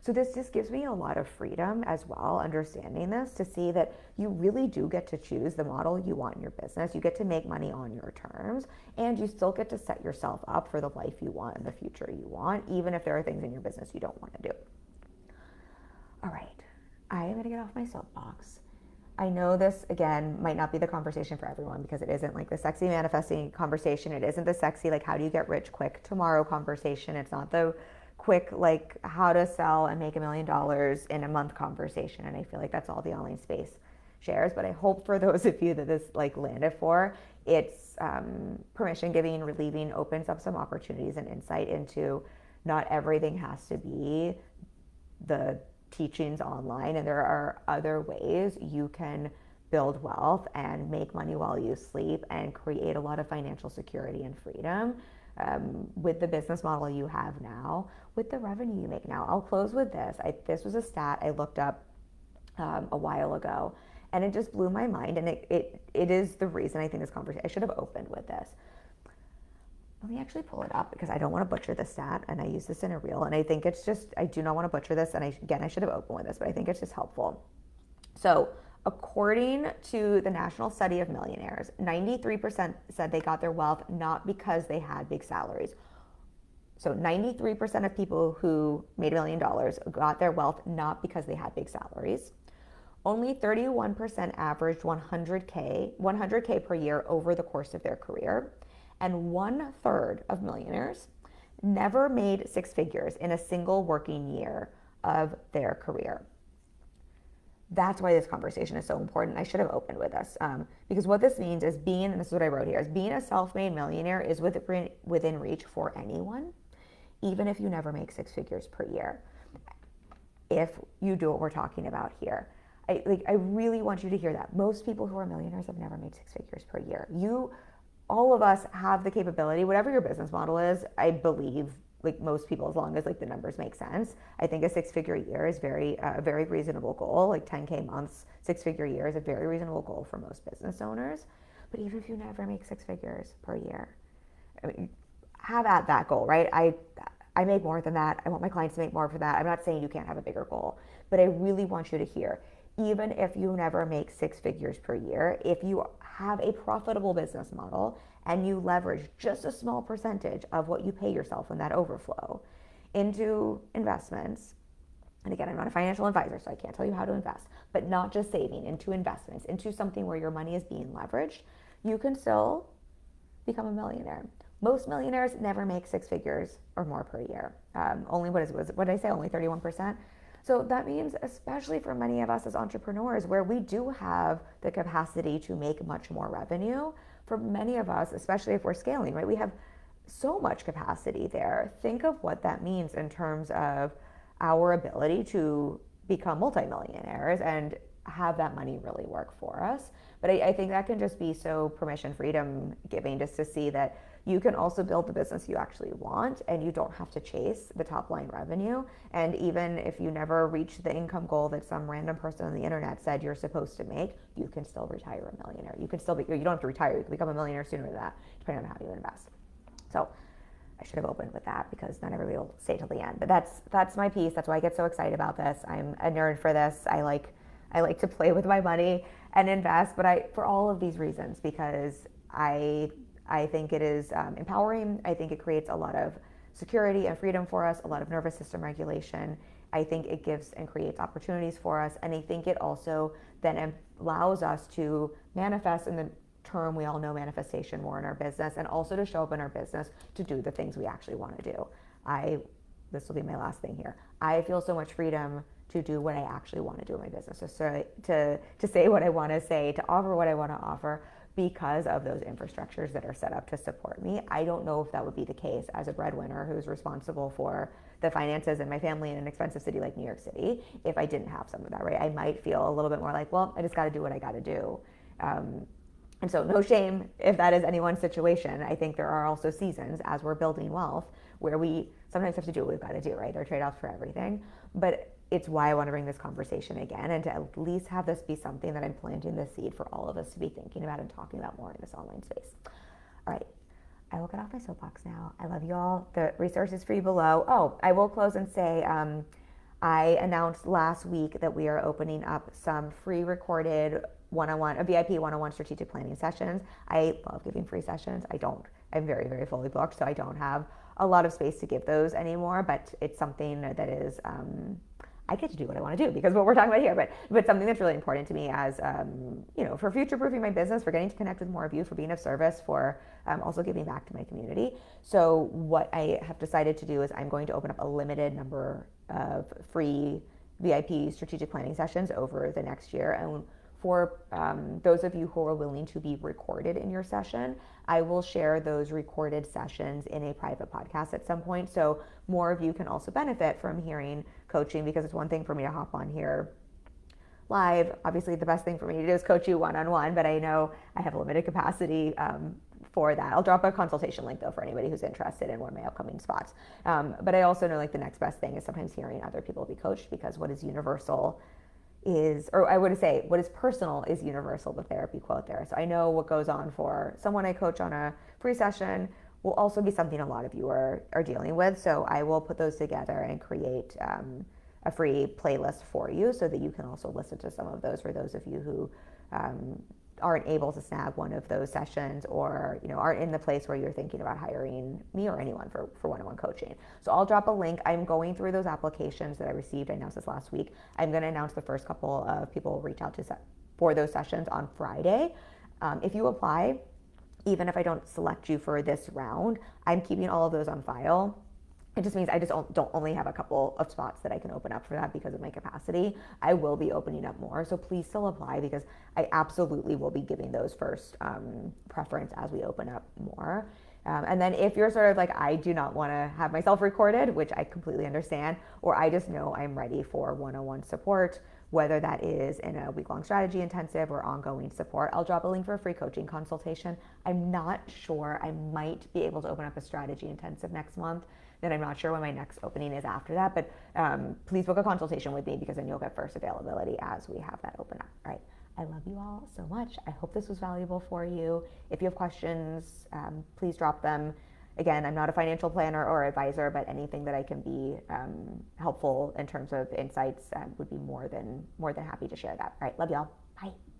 So this just gives me a lot of freedom as well, understanding this, to see that you really do get to choose the model you want in your business. You get to make money on your terms, and you still get to set yourself up for the life you want and the future you want, even if there are things in your business you don't want to do. All right, I am going to get off my soapbox. I know this, again, might not be the conversation for everyone, because it isn't like the sexy manifesting conversation. It isn't the sexy, like, how do you get rich quick tomorrow conversation. It's not the quick, like, how to sell and make $1 million in a month conversation. And I feel like that's all the online space shares. But I hope for those of you that this like landed for, it's permission giving, relieving, opens up some opportunities and insight into not everything has to be the teachings online, and there are other ways you can build wealth and make money while you sleep and create a lot of financial security and freedom with the business model you have now, with the revenue you make now. I'll close with this. This was a stat I looked up a while ago, and it just blew my mind, and it is the reason I think this conversation, I should have opened with this. Let me actually pull it up, because I don't want to butcher the stat, and I use this in a reel, and I think it's just, I do not want to butcher this, and I should have opened with this, but I think it's just helpful. So according to the National Study of Millionaires, 93% said they got their wealth not because they had big salaries. So 93% of people who made $1 million got their wealth not because they had big salaries. Only 31% averaged 100K per year over the course of their career. And 1/3 of millionaires never made six figures in a single working year of their career. That's why this conversation is so important. I should have opened with this because what this means is and this is what I wrote here, is being a self-made millionaire is within reach for anyone, even if you never make six figures per year. If you do what we're talking about here. I really want you to hear that. Most people who are millionaires have never made six figures per year. All of us have the capability, whatever your business model is, I believe, like most people, as long as like the numbers make sense. I think a six-figure year is a very reasonable goal. Like 10K months, six-figure year is a very reasonable goal for most business owners. but even if you never make 6 figures per year, I mean, have at that goal, right? I make more than that. I want my clients to make more for that. I'm not saying you can't have a bigger goal, but I really want you to hear, even if you never make 6 figures per year, if you have a profitable business model and you leverage just a small percentage of what you pay yourself in that overflow into investments, and again, I'm not a financial advisor, so I can't tell you how to invest, but not just saving, into investments, into something where your money is being leveraged, you can still become a millionaire. Most millionaires never make 6 figures or more per year. Only, what did I say? Only 31%. So that means, especially for many of us as entrepreneurs, where we do have the capacity to make much more revenue, for many of us, especially if we're scaling, right? We have so much capacity there. Think of what that means in terms of our ability to become multimillionaires and have that money really work for us. But I think that can just be so permission freedom giving, just to see that you can also build the business you actually want, and you don't have to chase the top line revenue. And even if you never reach the income goal that some random person on the internet said you're supposed to make, you can still retire a millionaire. You can still be, you don't have to retire, you can become a millionaire sooner than that, depending on how you invest. So I should have opened with that, because not everybody will stay till the end. But that's my piece. That's why I get so excited about this. I'm a nerd for this. I like to play with my money and invest, but for all of these reasons, because I think it is empowering. I think it creates a lot of security and freedom for us, a lot of nervous system regulation. I think it gives and creates opportunities for us. And I think it also then allows us to manifest in the term we all know, manifestation, more in our business, and also to show up in our business to do the things we actually want to do. This will be my last thing here. I feel so much freedom to do what I actually want to do in my business. So to say what I want to say, to offer what I want to offer, because of those infrastructures that are set up to support me. I don't know if that would be the case as a breadwinner who's responsible for the finances in my family in an expensive city like New York City, if I didn't have some of that, right? I might feel a little bit more like, well, I just got to do what I got to do. And so no shame if that is anyone's situation. I think there are also seasons as we're building wealth where we sometimes have to do what we've got to do, right? There are trade-offs for everything. But it's why I want to bring this conversation again, and to at least have this be something that I'm planting the seed for all of us to be thinking about and talking about more in this online space. All right. I will get off my soapbox now. I love you all. The resources for you below. Oh, I will close and say, I announced last week that we are opening up some free recorded VIP one-on-one strategic planning sessions. I love giving free sessions. I'm very, very fully booked, so I don't have a lot of space to give those anymore, but it's something that is, I get to do what I want to do because what we're talking about here, but something that's really important to me as, for future-proofing my business, for getting to connect with more of you, for being of service, for also giving back to my community. So what I have decided to do is I'm going to open up a limited number of free VIP strategic planning sessions over the next year. And for those of you who are willing to be recorded in your session, I will share those recorded sessions in a private podcast at some point. So more of you can also benefit from hearing coaching, because it's one thing for me to hop on here live. Obviously, the best thing for me to do is coach you one-on-one, but I know I have limited capacity for that. I'll drop a consultation link though for anybody who's interested in one of my upcoming spots. But I also know the next best thing is sometimes hearing other people be coached, because what is universal is, or I would say what is personal is universal, the therapy quote there. So I know what goes on for someone I coach on a free session will also be something a lot of you are dealing with. So I will put those together and create a free playlist for you so that you can also listen to some of those for those of you who aren't able to snag one of those sessions, or aren't in the place where you're thinking about hiring me or anyone for one-on-one coaching. So I'll drop a link. I'm going through those applications that I received. I announced this last week. I'm going to announce the first couple of people reach out to for those sessions on Friday. If you apply, even if I don't select you for this round, I'm keeping all of those on file. It just means I just don't only have a couple of spots that I can open up for that because of my capacity. I will be opening up more. So please still apply, because I absolutely will be giving those first preference as we open up more. And then if you're sort of like, I do not want to have myself recorded, which I completely understand, or I just know I'm ready for one-on-one support, whether that is in a week-long strategy intensive or ongoing support, I'll drop a link for a free coaching consultation. I'm not sure. I might be able to open up a strategy intensive next month. Then I'm not sure when my next opening is after that, but please book a consultation with me, because then you'll get first availability as we have that open up. All right. I love you all so much. I hope this was valuable for you. If you have questions, please drop them. Again, I'm not a financial planner or advisor, but anything that I can be helpful in terms of insights would be more than happy to share that. All right, love y'all. Bye.